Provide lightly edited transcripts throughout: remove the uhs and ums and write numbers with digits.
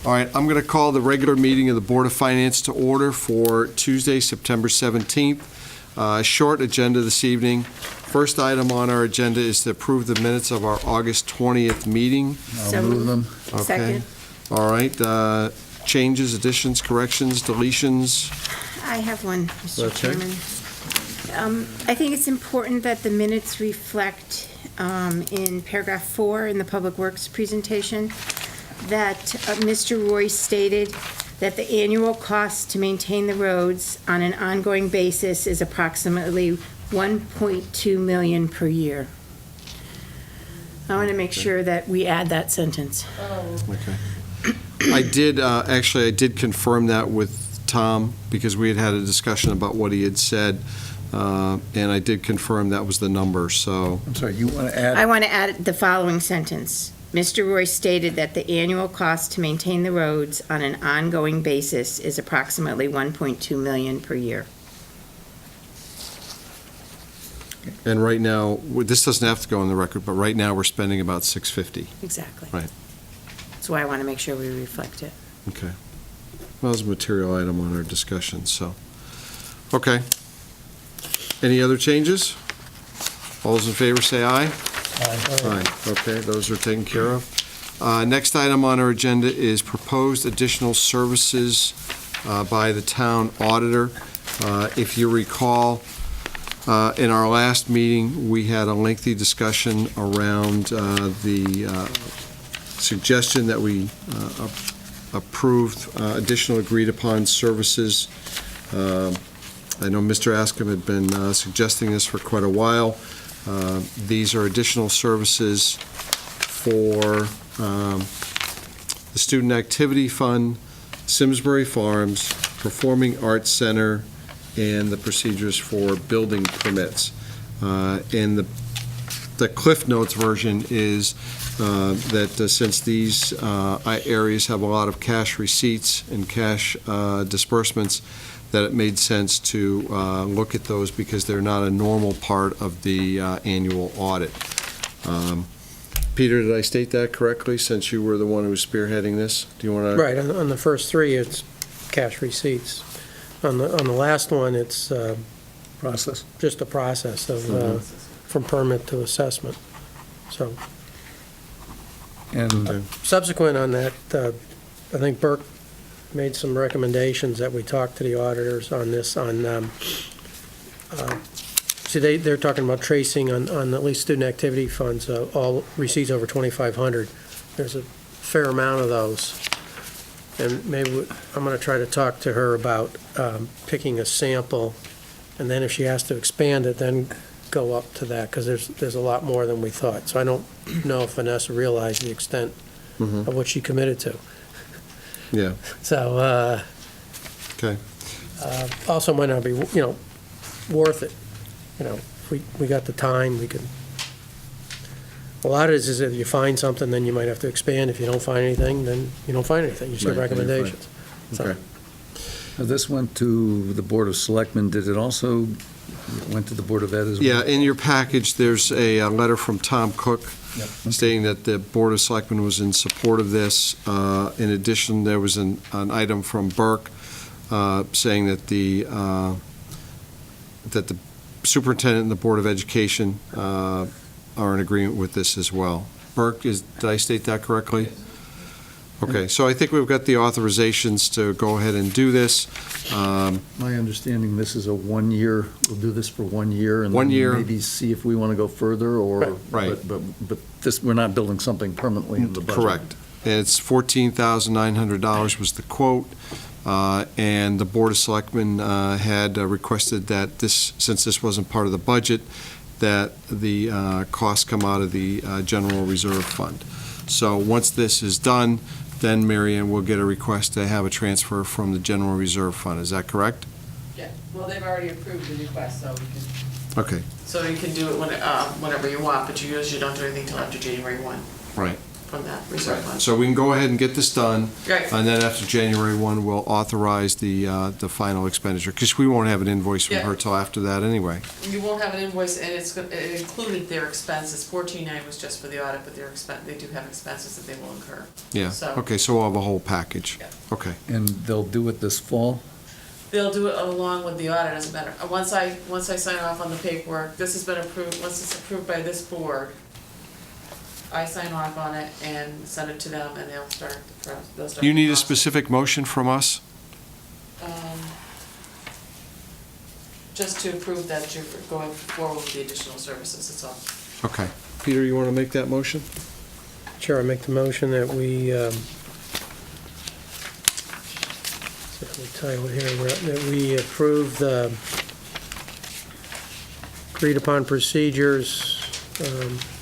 All right, I'm going to call the regular meeting of the Board of Finance to order for Tuesday, September 17th. Short agenda this evening. First item on our agenda is to approve the minutes of our August 20th meeting. I'll move them. Okay. Second. All right, changes, additions, corrections, deletions? I have one, Mr. Okay. Chairman. I think it's important that the minutes reflect in paragraph 4 in the Public Works presentation that Mr. Roy stated that the annual cost to maintain the roads on an ongoing basis is approximately $1.2 million per year. I want to make sure that we add that sentence. Okay. I did confirm that with Tom, because we had a discussion about what he had said, and I did confirm that was the number, so. I'm sorry, you want to add? I want to add the following sentence. Mr. Roy stated that the annual cost to maintain the roads on an ongoing basis is approximately $1.2 million per year. And right now, this doesn't have to go on the record, but right now, we're spending about $650. Exactly. Right. That's why I want to make sure we reflect it. Okay. Well, it's a material item on our discussion, so. Okay. Any other changes? All those in favor say aye. Aye. Okay, those are taken care of. Next item on our agenda is proposed additional services by the town auditor. If you recall, in our last meeting, we had a lengthy discussion around the suggestion that we approved additional agreed-upon services. I know Mr. Askham had been suggesting this for quite a while. These are additional services for the Student Activity Fund, Simsbury Farms, Performing Arts Center, and the procedures for building permits. And the Cliff Notes version is that since these areas have a lot of cash receipts and cash disbursements, that it made sense to look at those because they're not a normal part of the annual audit. Peter, did I state that correctly, since you were the one who was spearheading this? Do you want to? Right, on the first three, it's cash receipts. On the last one, it's Process. just a process of, from permit to assessment. So And subsequent on that, I think Burke made some recommendations that we talked to the auditors on this, see, they're talking about tracing on at least student activity funds, all receipts over 2,500. There's a fair amount of those. And maybe I'm going to try to talk to her about picking a sample, and then if she has to expand it, then go up to that, because there's a lot more than we thought. So I don't know if Vanessa realized the extent of what she committed to. Yeah. So, Okay. also might not be, worth it. If we got the time, we could. A lot of it is if you find something, then you might have to expand. If you don't find anything, then you don't find anything. You just get Right, recommendations. So, Okay. now this went to the Board of Selectmen. Did it also went to the Board of Ed as well? Yeah, in your package, there's a letter from Tom Cook stating that the Board of Selectmen was in support of this. In addition, there was an item from Burke saying that the superintendent and the Board of Education are in agreement with this as well. Burke, did I state that correctly? Okay, so I think we've got the authorizations to go ahead and do this. My understanding, this is a 1 year, we'll do this for 1 year. And 1 year. then maybe see if we want to go further, or. Right. But this, we're not building something permanently in the budget. Correct. And it's $14,900 was the quote, and the Board of Selectmen had requested that this, since this wasn't part of the budget, that the costs come out of the General Reserve Fund. So once this is done, then Marianne will get a request to have a transfer from the General Reserve Fund. Is that correct? Yeah, well, they've already approved the request, so we can, Okay, so you can do it whenever you want, but you usually don't do anything until after January 1. right. from that reserve fund. So we can go ahead and get this done. Right. And then after January 1, we'll authorize the final expenditure, because we won't have an invoice from Yeah. her till after that anyway. You won't have an invoice, and it included their expenses. 14.9 was just for the audit, but they do have expenses that they will incur. Yeah, So- okay, so we'll have a whole package. Yeah. Okay, And they'll do it this fall? They'll do it along with the audit, doesn't matter. Once I sign off on the paperwork, this has been approved, once it's approved by this board, I sign off on it and send it to them, and they'll start the process. you need a specific motion from us? Just to approve that you're going forward with the additional services, that's all. Okay. Peter, you want to make that motion? Chair, I make the motion that we, let me tell you what here, that we approve the agreed-upon procedures,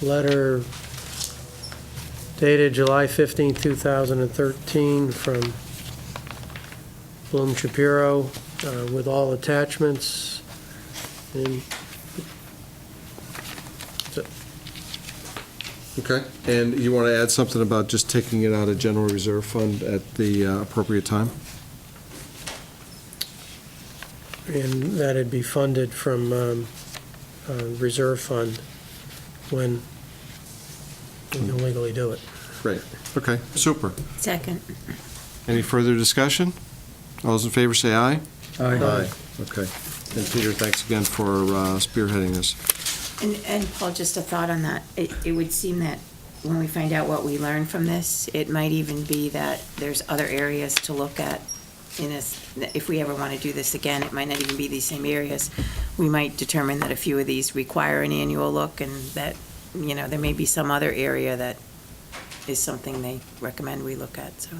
letter dated July 15, 2013, from Bloom Shapiro, with all attachments, and that's it. Okay. And you want to add something about just taking it out of general reserve fund at the appropriate time? And that'd be funded from reserve fund when we can legally do it. Great. Okay, super. Second. Any further discussion? All those in favor say aye. Aye. Okay. And Peter, thanks again for spearheading this. And Paul, just a thought on that. It would seem that when we find out what we learn from this, it might even be that there's other areas to look at in this. If we ever want to do this again, it might not even be these same areas. We might determine that a few of these require an annual look, and that, there may be some other area that is something they recommend we look at, so.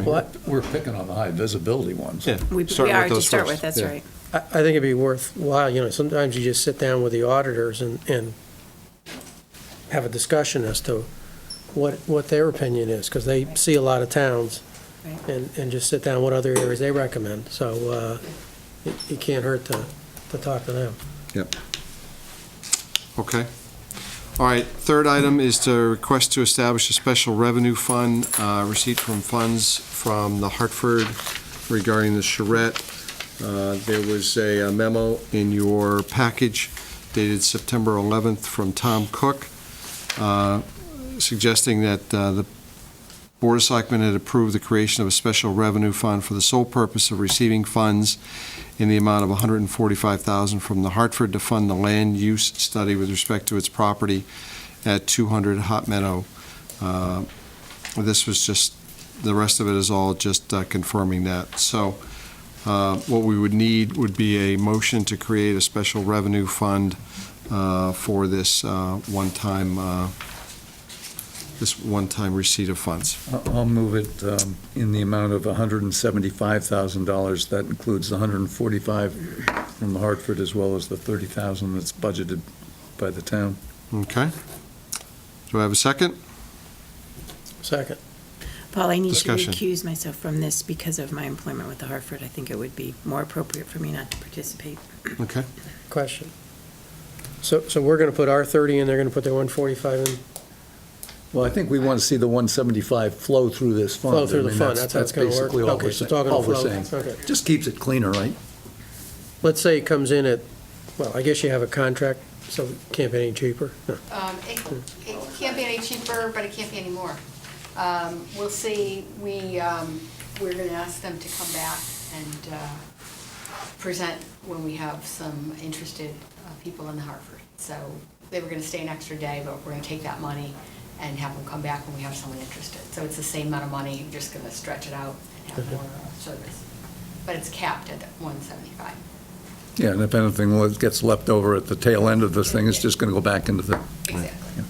What? We're picking on the high visibility ones. Yeah. We Start are with to those start first. with, that's Yeah. right. I think it'd be worthwhile, sometimes you just sit down with the auditors and have a discussion as to what their opinion is, because they see a lot of towns, Right. and just sit down what other areas they recommend. So it can't hurt to talk to them. Yep. Okay. All right, third item is to request to establish a special revenue fund, receipt from funds from the Hartford regarding the charrette. There was a memo in your package dated September 11th from Tom Cook, suggesting that the Board of Selectmen had approved the creation of a special revenue fund for the sole purpose of receiving funds in the amount of $145,000 from the Hartford to fund the land use study with respect to its property at 200 Hot Meadow. This was just, the rest of it is all just confirming that. So what we would need would be a motion to create a special revenue fund for this one-time receipt of funds. I'll move it in the amount of $175,000. That includes the $145 from the Hartford as well as the $30,000 that's budgeted by the town. Okay. Do I have a second? Second. Paul, I need to Discussion. recuse myself from this because of my employment with the Hartford. I think it would be more appropriate for me not to participate. Okay. Question. So we're going to put our 30 in, they're going to put their 145 in? Well, I think we want to see the 175 flow through this fund. Flow through the I mean, fund, that's how it's gonna work? basically all Okay, we're so saying. talking All to we're flow, saying. okay. Just keeps it cleaner, right? Let's say it comes in at, well, I guess you have a contract, so it can't be any cheaper? No. It can't be any cheaper, but it can't be any more. We'll see, we're gonna ask them to come back and present when we have some interested people in the Hartford. So they were gonna stay an extra day, but we're gonna take that money and have them come back when we have someone interested. So it's the same amount of money, we're just gonna stretch it out and have more service. But it's capped at 175. Yeah, and if anything gets left over at the tail end of this thing, it's just going to go back into the, Exactly.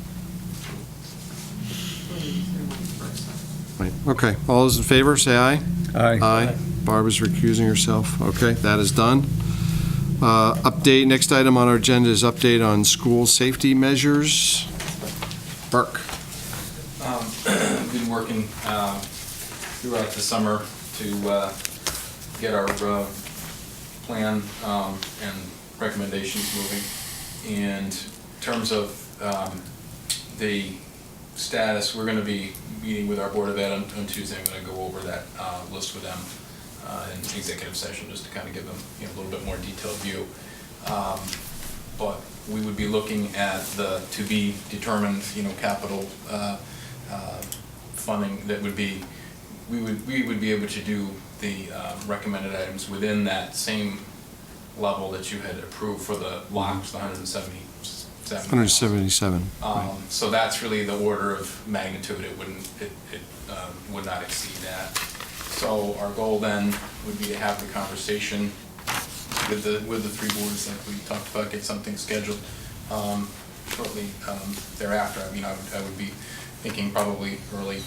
Right. Okay. All those in favor, say aye. aye. Barbara's recusing herself. Okay, that is done. Update, next item on our agenda is update on school safety measures. Burke. Been working throughout the summer to get our plan and recommendations moving. And in terms of the status, we're gonna be meeting with our Board of Ed on Tuesday. I'm gonna go over that list with them in executive session, just to kind of give them, you know, a little bit more detailed view. But we would be looking at the to-be-determined, you know, capital funding that would be, we would be able to do the recommended items within that same level that you had approved for the locks, the 177. 177. So that's really the order of magnitude. It would not exceed that. So our goal then would be to have the conversation with the three boards like we talked about, get something scheduled shortly thereafter. I mean, I would be thinking probably early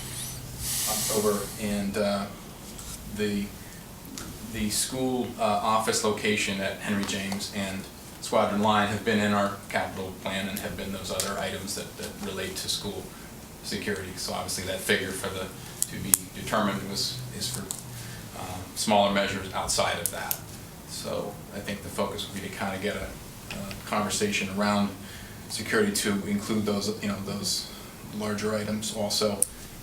October, and the school office location at Henry James and Squadron Line have been in our capital plan and have been those other items that relate to school security. So obviously that figure for the to be determined is for smaller measures outside of that. So I think the focus would be to kind of get a conversation around security to include those, you know, those larger items also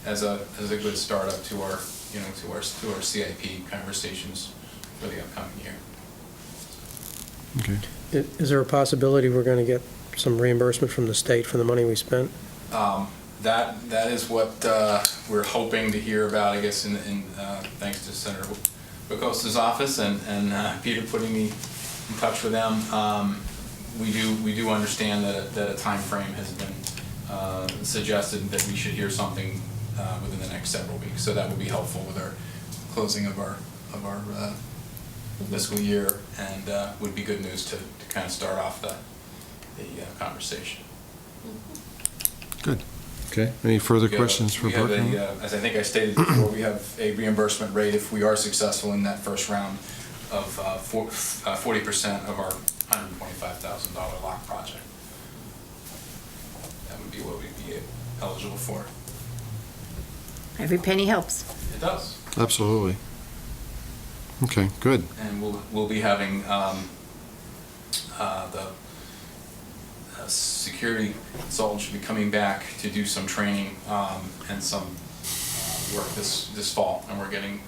as a good start up to our, you know, to our CIP conversations for the upcoming year. Okay. Is there a possibility we're going to get some reimbursement from the state for the money we spent? That is what we're hoping to hear about, I guess, in thanks to Senator Bukosta's office and Peter putting me in touch with them. We do understand that a time frame has been suggested that we should hear something within the next several weeks. So that would be helpful with our closing of our fiscal year, and would be good news to kind of start off the conversation. Good. Okay. Any further questions for Brooke? As I think I stated before, we have a reimbursement rate if we are successful in that first round of 40% of our $125,000 lock project. That would be what we'd be eligible for. Every penny helps. It does. Absolutely. Okay, good. And we'll be having the security consultant should be coming back to do some training and some work this fall, and we're getting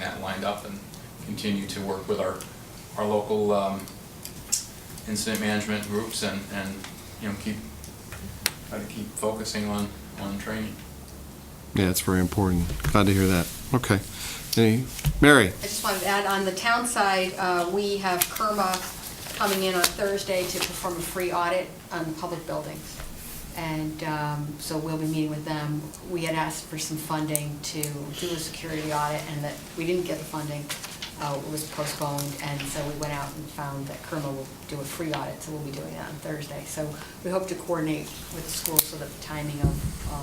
that lined up and continue to work with our local incident management groups and you know try to keep focusing on training. Yeah, it's very important. Glad to hear that. Okay. Mary? I just wanted to add, on the town side, we have KERMA coming in on Thursday to perform a free audit on the public buildings. And so we'll be meeting with them. We had asked for some funding to do a security audit, and that we didn't get the funding. It was postponed, and so we went out and found that KERMA will do a free audit, so we'll be doing that on Thursday. So we hope to coordinate with the schools so that the timing of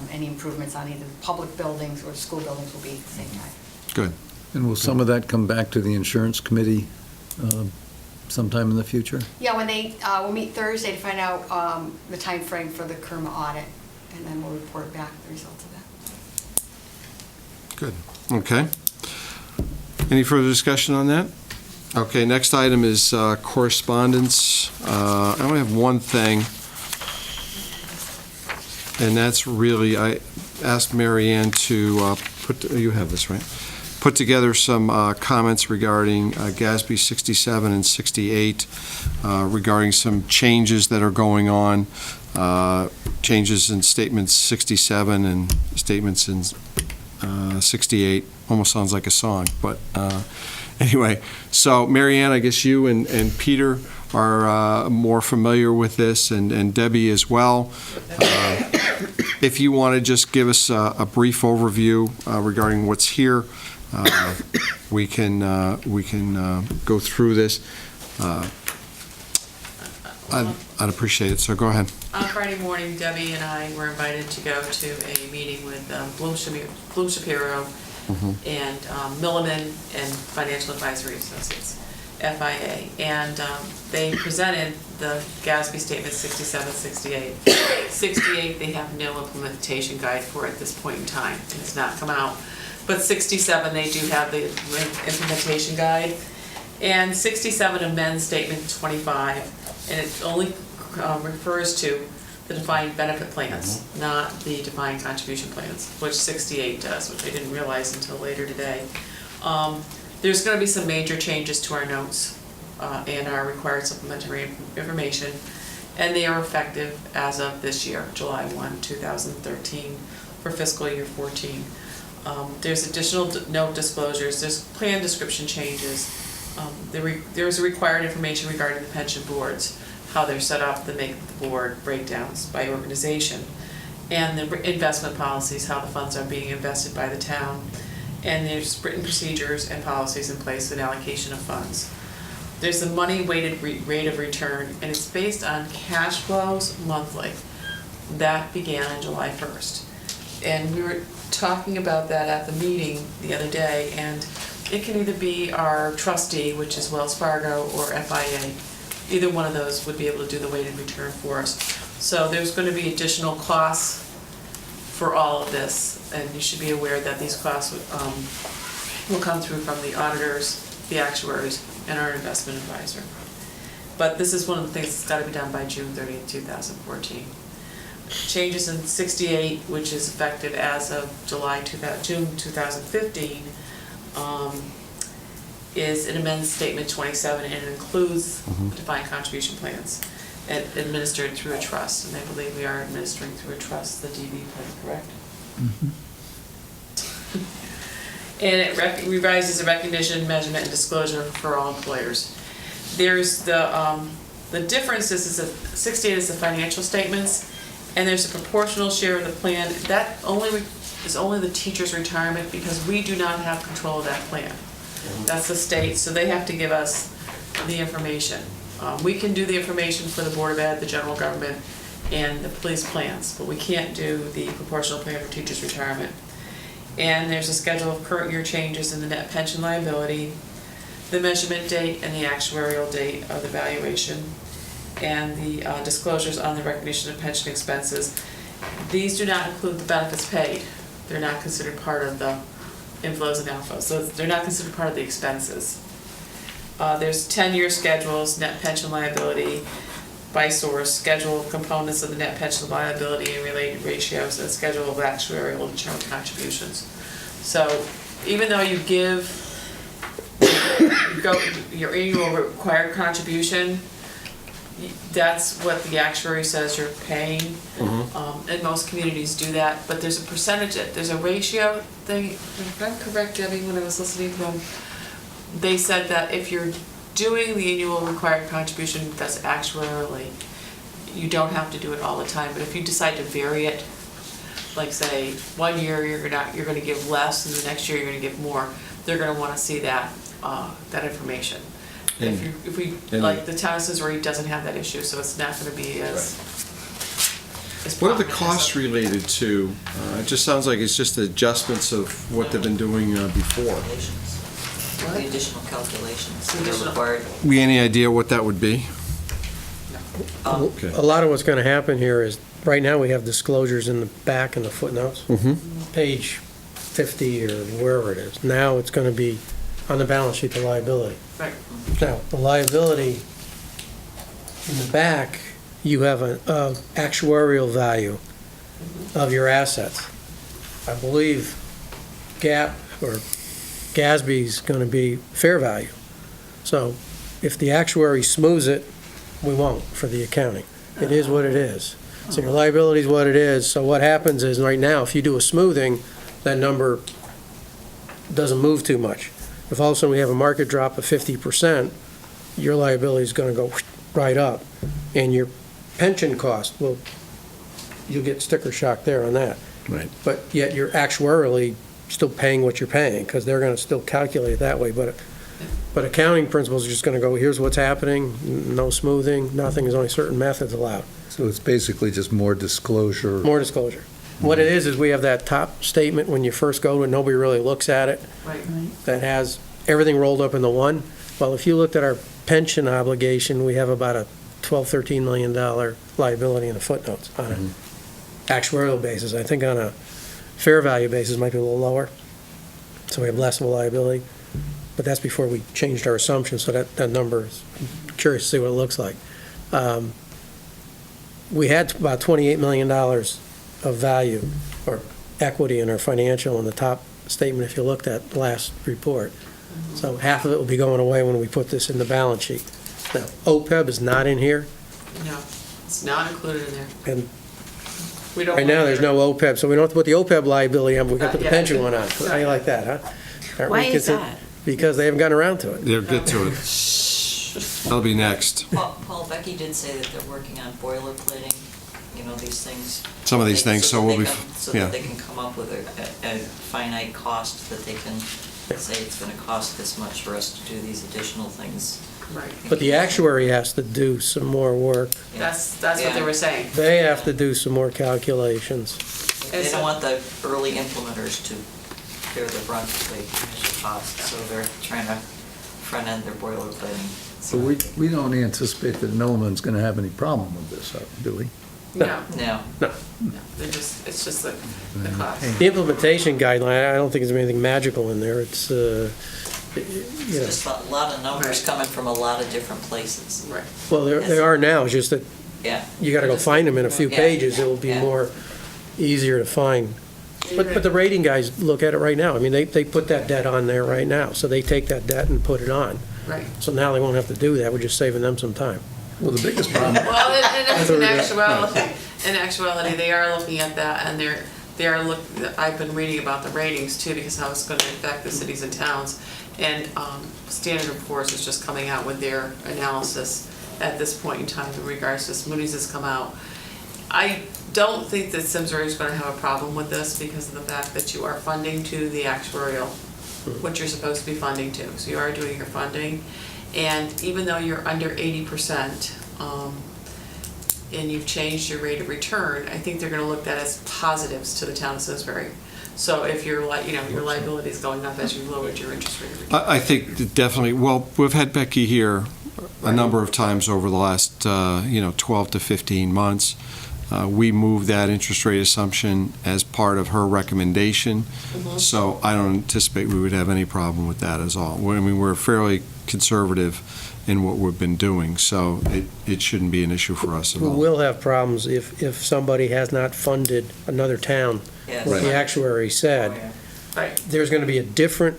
any improvements on either the public buildings or school buildings will be at the same time. Good. And will some of that come back to the insurance committee sometime in the future? Yeah, when we'll meet Thursday to find out the time frame for the KERMA audit, and then we'll report back the results of that. Good. Okay. Any further discussion on that? Okay, next item is correspondence. I only have one thing, and that's really, I asked Mary Ann to you have this, right? Put together some comments regarding GASB 67 and 68, regarding some changes that are going on, changes in statements 67 and statements in 68. Almost sounds like a song, but anyway. So, Mary Ann, I guess you and Peter are more familiar with this, and Debbie as well. If you want to just give us a brief overview regarding what's here, we can go through this. I'd appreciate it, so go ahead. On Friday morning, Debbie and I were invited to go to a meeting with Bloom Shapiro and Milliman and Financial Advisory Associates, FIA, and they presented the GASB statement 67, 68. 68, they have no implementation guide for at this point in time. It has not come out. But 67, they do have the implementation guide. And 67 amends statement 25, and it only refers to the defined benefit plans, not the defined contribution plans, which 68 does, which I didn't realize until later today. There's gonna be some major changes to our notes and our required supplementary information, and they are effective as of this year, July 1, 2013, for fiscal year 14. There's additional note disclosures, there's plan description changes, there's required information regarding the pension boards, how they're set up, the make of the board, breakdowns by organization, and the investment policies, how the funds are being invested by the town, and there's written procedures and policies in place in allocation of funds. There's the money-weighted rate of return, and it's based on cash flows monthly. That began on July 1st. And we were talking about that at the meeting the other day, and it can either be our trustee, which is Wells Fargo, or FIA. Either one of those would be able to do the weighted return for us. So there's going to be additional costs for all of this, and you should be aware that these costs will come through from the auditors, the actuaries, and our investment advisor. But this is one of the things that's got to be done by June 30th, 2014. Changes in 68, which is effective as of June 2015, is it amends statement 27, and it includes defined contribution plans administered through a trust, and I believe we are administering through a trust, the DB plan, correct? And it revises the recognition, measurement, and disclosure for all employers. There's the difference is that 68 is the financial statements, and there's a proportional share of the plan. That is only the teacher's retirement, because we do not have control of that plan. That's the state, so they have to give us the information. We can do the information for the Board of Ed, the general government, and the police plans, but we can't do the proportional plan for teacher's retirement. And there's a schedule of current year changes in the net pension liability, the measurement date, and the actuarial date of the valuation, and the disclosures on the recognition of pension expenses. These do not include the benefits paid. They're not considered part of the inflows and outflows, so they're not considered part of the expenses. There's 10-year schedules, net pension liability by source, schedule of components of the net pension liability and related ratios, and schedule of actuarial determined contributions. So even though you give your annual required contribution, that's what the actuary says you're paying. And most communities do that, but there's a percentage, there's a ratio thing. If I'm correct, Debbie, when I was listening to them, they said that if you're doing the annual required contribution that's actuarially, you don't have to do it all the time, but if you decide to vary it, like say 1 year you're going to give less and the next year you're going to give more, they're going to want to see that information. If we like the town of Simsbury doesn't have that issue, so it's not going to be as What are the costs related to? It just sounds like it's just adjustments of what they've been doing before. The additional calculations that are Additional. required. Any idea what that would be? A lot of what's going to happen here is, right now, we have disclosures in the back and the footnotes. Page 50 or wherever it is. Now it's going to be on the balance sheet, the liability. Right. Now, the liability in the back, you have an actuarial value of your assets. I believe GAAP or GASB's going to be fair value. So if the actuary smooths it, we won't for the accounting. It is what it is. So your liability is what it is. So what happens is, right now, if you do a smoothing, that number doesn't move too much. If all of a sudden we have a market drop of 50%, your liability is going to go right up. And your pension cost you'll get sticker shock there on that. Right. But yet you're actuarially still paying what you're paying, because they're going to still calculate it that way. But accounting principles are just going to go, here's what's happening, no smoothing, nothing, there's only certain methods allowed. So it's basically just more disclosure. More disclosure. What it is we have that top statement when you first go, and nobody really looks at it, Right. that has everything rolled up into one. Well, if you looked at our pension obligation, we have about a $12, $13 million liability in the footnotes on an actuarial basis. I think on a fair value basis, it might be a little lower, so we have less of a liability. But that's before we changed our assumptions, so that number is, I'm curious to see what it looks like. we had about $28 million of value or equity in our financial in the top statement if you looked at the last report. So half of it will be going away when we put this in the balance sheet. Now, OPEB is not in here, No, it's not included in there. and We don't. right now, want there's it. no OPEB, so we don't have to put the OPEB liability on, but we got to put the Yeah. pension one on. How you like that, huh? Aren't we Why is consider- that? Because they haven't gotten around to it. They'll get to it. That'll be next. Paul, Becky did say that they're working on boilerplating, these things. Some of these things, so that we'll they be, can- So yeah. that they can come up with a finite cost that they can say it's gonna cost this much for us to do these additional things. Right. But the actuary has to do some more work. That's what they Yeah. were saying. They have to do some more calculations. They don't want the early implementers to bear the brunt of the initial cost, so they're trying to front-end their boilerplating. So we don't anticipate that Milliman's going to have any problem with this, do we? No, No. No. it's just the cost. The implementation guideline, I don't think there's anything magical in there. It's, It's just a lot of numbers Right. coming from a lot of different places. Right. well, they are now, it's just that Yeah. you got to go find them in a few Yeah. pages. It'll be Yeah. more easier to find. But the rating guys look at it right now. I mean, they put that debt on there right now, so they take that debt and put it on. Right. So now they won't have to do that. We're just saving them some time. Well, the biggest problem, Well, in actuality, they are looking at that, and I've been reading about the ratings too, because how it's gonna affect the cities and towns. And, Standard & Poor's is just coming out with their analysis at this point in time in regards to this. Moody's has come out. I don't think that Simsbury is gonna have a problem with this because of the fact that you are funding to the actuarial, what you're supposed to be funding to. So you are doing your funding, and even though you're under 80%, and you've changed your rate of return, I think they're gonna look at as positives to the town of Simsbury. So if your liability is going up as you lowered your interest rate of return. I think that definitely, well, we've had Becky here a number of times over the last, 12 to 15 months. We moved that interest rate assumption as part of her recommendation, so I don't anticipate we would have any problem with that at all. I mean, we're fairly conservative in what we've been doing, so it shouldn't be an issue for us at We all. will have problems if somebody has not funded another town, Yes. what the actuary said. Oh, yeah. Right, There's going to be a different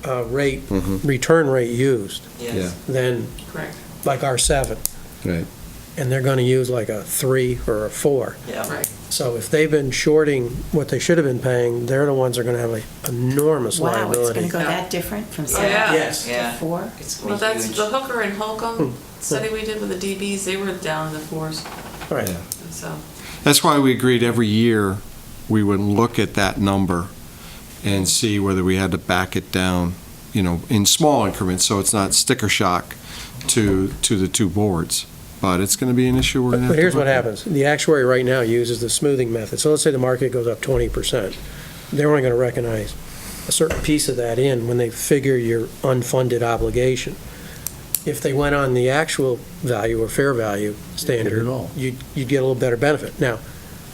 rate, Mhm. return rate used Yes. than correct, like our 7. Right. And they're going to use like a 3 or a 4. Yeah. right. So if they've been shorting what they should have been paying, they're the ones that are going to have an enormous Wow, it's liability. gonna go Yeah. that different from Yeah. 7 Yes. Yeah. to 4? It's Well, gonna be that's huge. the Hooker and Holcomb study we did with the DBs, they were down in the 4s, Right. Yeah. so. That's why we agreed every year we would look at that number and see whether we had to back it down, in small increments, so it's not sticker shock to the two boards. But it's going to be an issue we're going to have But to. here's what look at. happens. The actuary right now uses the smoothing method. So let's say the market goes up 20%. They're only going to recognize a certain piece of that in when they figure your unfunded obligation. If they went on the actual value or fair value standard, Get it all. you'd get a little better benefit. Now,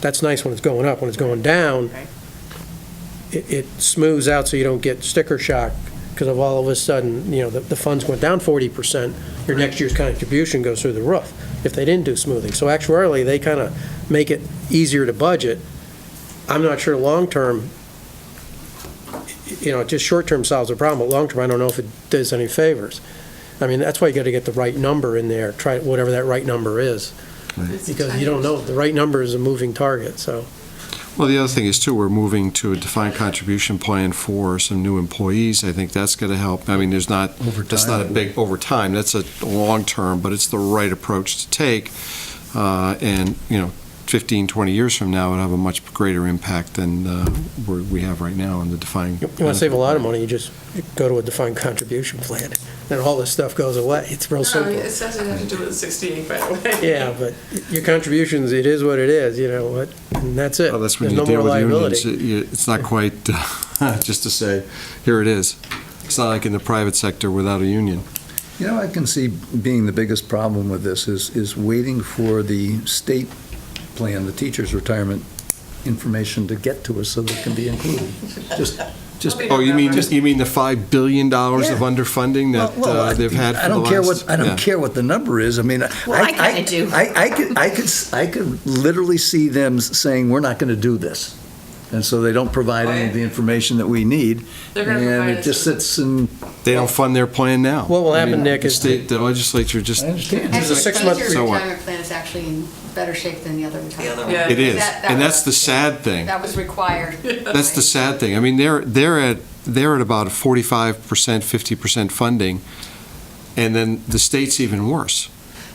that's nice when it's going up. When it's going down, Right. it smooths out so you don't get sticker shock, because of all of a sudden, the funds went down 40%, your next year's contribution goes through the roof if they didn't do smoothing. So actuarially, they kind of make it easier to budget. I'm not sure long-term, just short-term solves the problem, but long-term, I don't know if it does any favors. I mean, that's why you got to get the right number in there, try whatever that right number is, it's because you don't know. The right number is a moving target, so. Well, the other thing is, too, we're moving to a defined contribution plan for some new employees. I think that's going to help. I mean, that's not a big over time. That's a long-term, but it's the right approach to take. And, 15, 20 years from now, it'll have a much greater impact than we have right now in the defined. You want to save a lot of money, you just go to a defined contribution plan, then all this stuff goes away. It's real No, simple. it doesn't have to do with the 68, by the way. Yeah, but your contributions, it is what it is, and that's it. Well, that's when There's you no deal more with unions. liability. It's not quite just to say, here it is. It's not like in the private sector without a union. I can see being the biggest problem with this is waiting for the state plan, the teacher's retirement information to get to us so that it can be included. Just just. Oh, you mean the $5 billion of Yeah. underfunding that Well, they've had for the I don't last? care what, I don't yeah. care what the number is. I mean, Well, I kinda do. I could literally see them saying, we're not going to do this. And so they don't provide any of the information that we need. They're gonna And provide it us just with- sits and, They don't fund their plan now. What will I happen, mean, Nick, the is- state, the legislature just, I understand. There's a Actually, six-month- the So what? retirement plan is actually in better shape than the other The retirement. other plan. one. Yeah. it is, That and that's was- the sad thing. That was required. That's the sad thing. I mean, they're at about 45%, 50% funding, and then the state's even worse.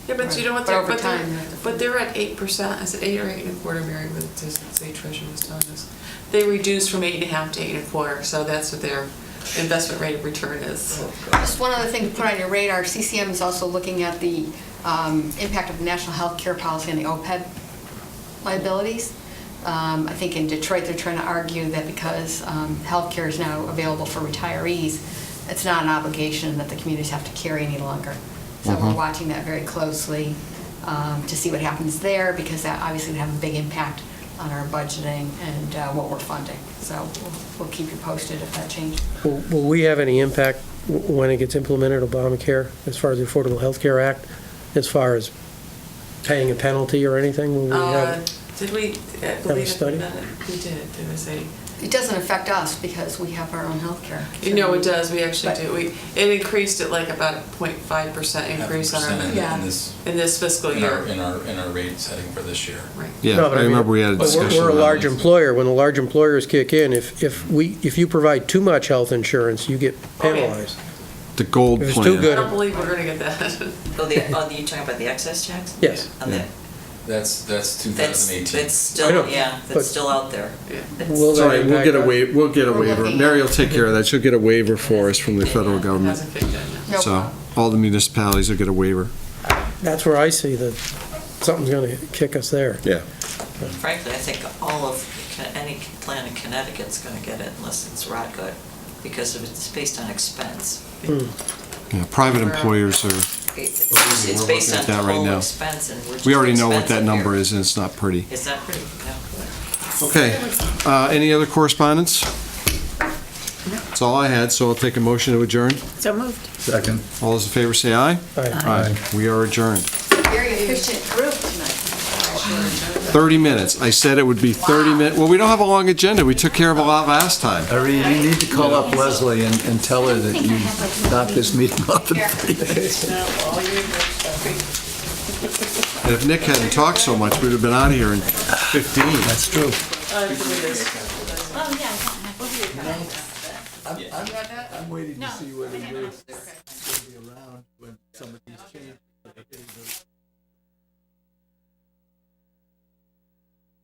Yeah, but you know what, But over but they're, time, you have to- but they're at 8%, is it 8 or 8.25, Mary, with the state treasurer was telling us? They reduced from 8.5 to 8.25, so that's what their investment rate of return is. Just one other thing to put on your radar, CCM is also looking at the impact of the national health care policy on the OPEB liabilities. I think in Detroit, they're trying to argue that because health care is now available for retirees, it's not an obligation that the communities have to carry any longer. So we're watching that very closely to see what happens there, because that obviously would have a big impact on our budgeting and what we're funding. So we'll keep you posted if that changes. Will we have any impact when it gets implemented, Obamacare, as far as the Affordable Health Care Act, as far as paying a penalty or anything? Will we have? Did we, I a believe study? we did I say? It doesn't affect us because we have our own health care. You know, it does, we actually But- do. It increased at like about a 0.5% increase on our, Yeah. in this fiscal year. In our rate setting for this year. Right. Yeah, No, but I mean, remember we had a but discussion. We're a about large it. employer. When the large employers kick in, if you provide too much health insurance, you get Oh, yeah. penalized. The gold If it's plan. too I good. don't believe we're gonna get that. Oh, you talking about the excess tax? Yes. On the- That's That's 2018. that's I know, still, yeah, but- that's still out there. Yeah. It's- Will It's all that right, we'll get a impact we'll get a We're waiver. looking Mary at- will take care of that. She'll get a waiver for us from the federal It government. hasn't kicked in yet. No So problem. all the municipalities will get a waiver. That's where I see that something's going to kick us there. Yeah. Frankly, I think any plan in Connecticut's gonna get it unless it's Radgut, because it's based on expense. Yeah, private employers are, It's we're based looking on at that right total now. expense, and we're just we already know what that expensive number here. is, and it's not pretty. It's not pretty, no. Okay, any other correspondence? That's all I had, so I'll take a motion to adjourn. So moved. second. All those in favor say aye. Aye. We are adjourned. Very efficient group tonight. 30 minutes. I said it would be 30 minutes. Well, we don't have a long agenda. We took care of a lot last time. Irene, you need to call up Leslie and tell her that you knocked this meeting off in 3 days. And if Nick hadn't talked so much, we'd have been out of here in 15. That's true. I'm waiting to see whether Ray's going to be around when some of these changes.